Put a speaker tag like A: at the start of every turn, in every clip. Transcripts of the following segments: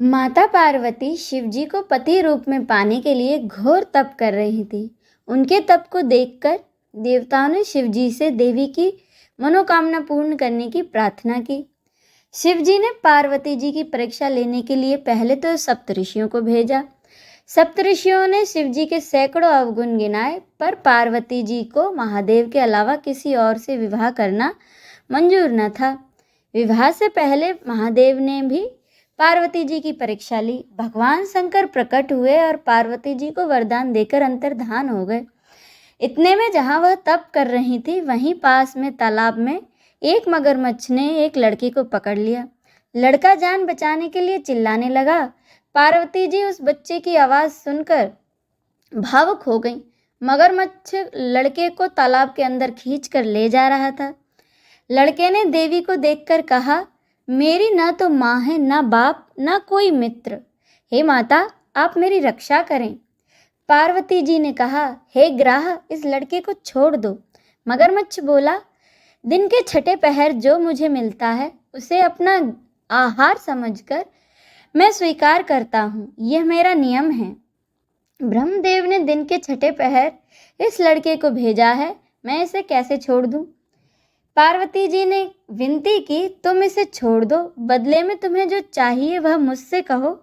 A: माता पार्वती शिवजी को पति रूप में पाने के लिए घोर तप कर रही थी। उनके तप को देखकर देवताओं ने शिवजी से देवी की मनोकामना पूर्ण करने की प्रार्थना की। शिवजी ने पार्वती जी की परीक्षा लेने के लिए पहले तो सप्तऋषियों को भेजा। सप्तऋषियों ने शिवजी के सैकड़ों अवगुण गिनाए, पर पार्वती जी को महादेव के अलावा किसी और से विवाह करना मंजूर न था। विवाह से पहले महादेव ने भी पार्वती जी की परीक्षा ली। भगवान शंकर प्रकट हुए और पार्वती जी को वरदान देकर अंतर्धान हो गए। इतने में जहाँ वह तप कर रही थी, वहीं पास में तालाब में एक मगरमच्छ ने एक लड़की को पकड़ लिया। लड़का जान बचाने के लिए चिल्लाने लगा। पार्वती जी उस बच्चे की आवाज़ सुनकर भावुक हो गई। मगरमच्छ लड़के को तालाब के अंदर खींच कर ले जा रहा था। लड़के ने देवी को देखकर कहा, मेरी ना तो माँ है, ना बाप, ना कोई मित्र। हे माता, आप मेरी रक्षा करें। पार्वती जी ने कहा, हे ग्राह, इस लड़के को छोड़ दो। मगरमच्छ बोला, दिन के छठे पहर जो मुझे मिलता है उसे अपना आहार समझकर मैं स्वीकार करता हूँ। यह मेरा नियम है। ब्रह्मदेव ने दिन के छठे पहर इस लड़के को भेजा है, मैं इसे कैसे छोड़ दूँ? पार्वती जी ने विनती की, तुम इसे छोड़ दो, बदले में तुम्हें जो चाहिए वह मुझसे कहो।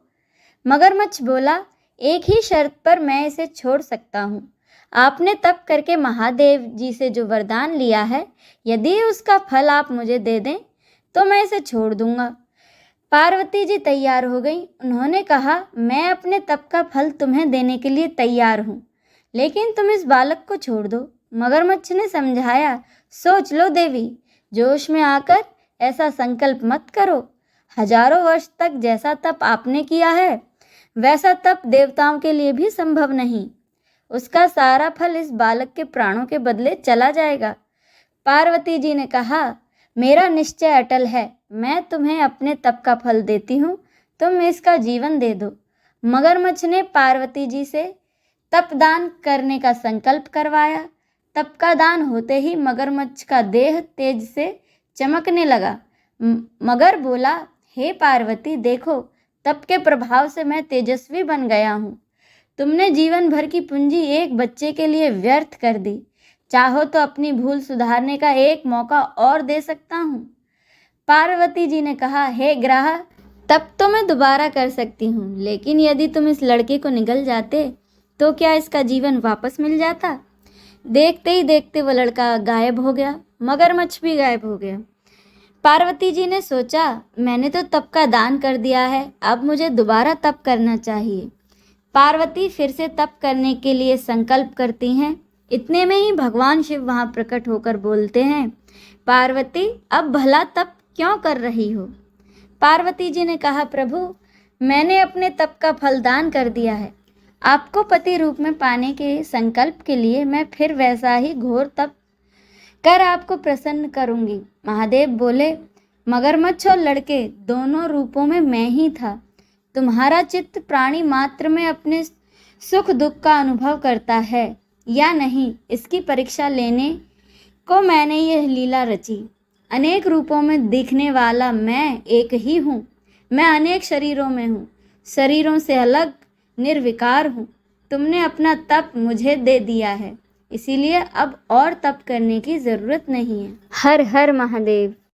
A: मगरमच्छ बोला, एक ही शर्त पर मैं इसे छोड़ सकता हूँ। आपने तप करके महादेव जी से जो वरदान लिया है, यदि उसका फल आप मुझे दे दें तो मैं इसे छोड़ दूंगा। पार्वती जी तैयार हो गई। उन्होंने कहा, मैं अपने तप का फल तुम्हें देने के लिए तैयार हूँ, लेकिन तुम इस बालक को छोड़ दो। मगरमच्छ ने समझाया, सोच लो देवी, जोश में आकर ऐसा संकल्प मत करो। हजारों वर्ष तक जैसा तप आपने किया है वैसा तप देवताओं के लिए भी संभव नहीं। उसका सारा फल इस बालक के प्राणों के बदले चला जाएगा। पार्वती जी ने कहा, मेरा निश्चय अटल है, मैं तुम्हें अपने तप का फल देती हूँ, तुम इसका जीवन दे दो। मगरमच्छ ने पार्वती जी से तप दान करने का संकल्प करवाया। तप का दान होते ही मगरमच्छ का देह तेज से चमकने लगा। मगर बोला, हे पार्वती, देखो, तप के प्रभाव से मैं तेजस्वी बन गया हूँ। तुमने जीवन भर की पूंजी एक बच्चे के लिए व्यर्थ कर दी। चाहो तो अपनी भूल सुधारने का एक मौका और दे सकता हूँ। पार्वती जी ने कहा, हे ग्राह, तब तो मैं दोबारा कर सकती हूँ, लेकिन यदि तुम इस लड़के को निगल जाते तो क्या इसका जीवन वापस मिल जाता? देखते ही देखते वह लड़का गायब हो गया। मगरमच्छ भी गायब हो गया। पार्वती जी ने सोचा, मैंने तो तप का दान कर दिया है, अब मुझे दोबारा तप करना चाहिए। पार्वती फिर से तप करने के लिए संकल्प करती हैं। इतने में ही भगवान शिव वहाँ प्रकट होकर बोलते हैं, पार्वती, अब भला तप क्यों कर रही हो? पार्वती जी ने कहा, प्रभु, मैंने अपने तप का फल दान कर दिया है। आपको पति रूप में पाने के संकल्प के लिए मैं फिर वैसा ही घोर तप कर आपको प्रसन्न करूंगी। महादेव बोले, मगरमच्छ और लड़के दोनों रूपों में मैं ही था। तुम्हारा चित्त प्राणी मात्र में अपने सुख दुख का अनुभव करता है या नहीं, इसकी परीक्षा लेने को मैंने यह लीला रची। अनेक रूपों में दिखने वाला मैं एक ही हूँ। मैं अनेक शरीरों में हूँ, शरीरों से अलग निर्विकार हूँ। तुमने अपना तप मुझे दे दिया है, इसीलिए अब और तप करने की जरूरत नहीं है। हर हर महादेव।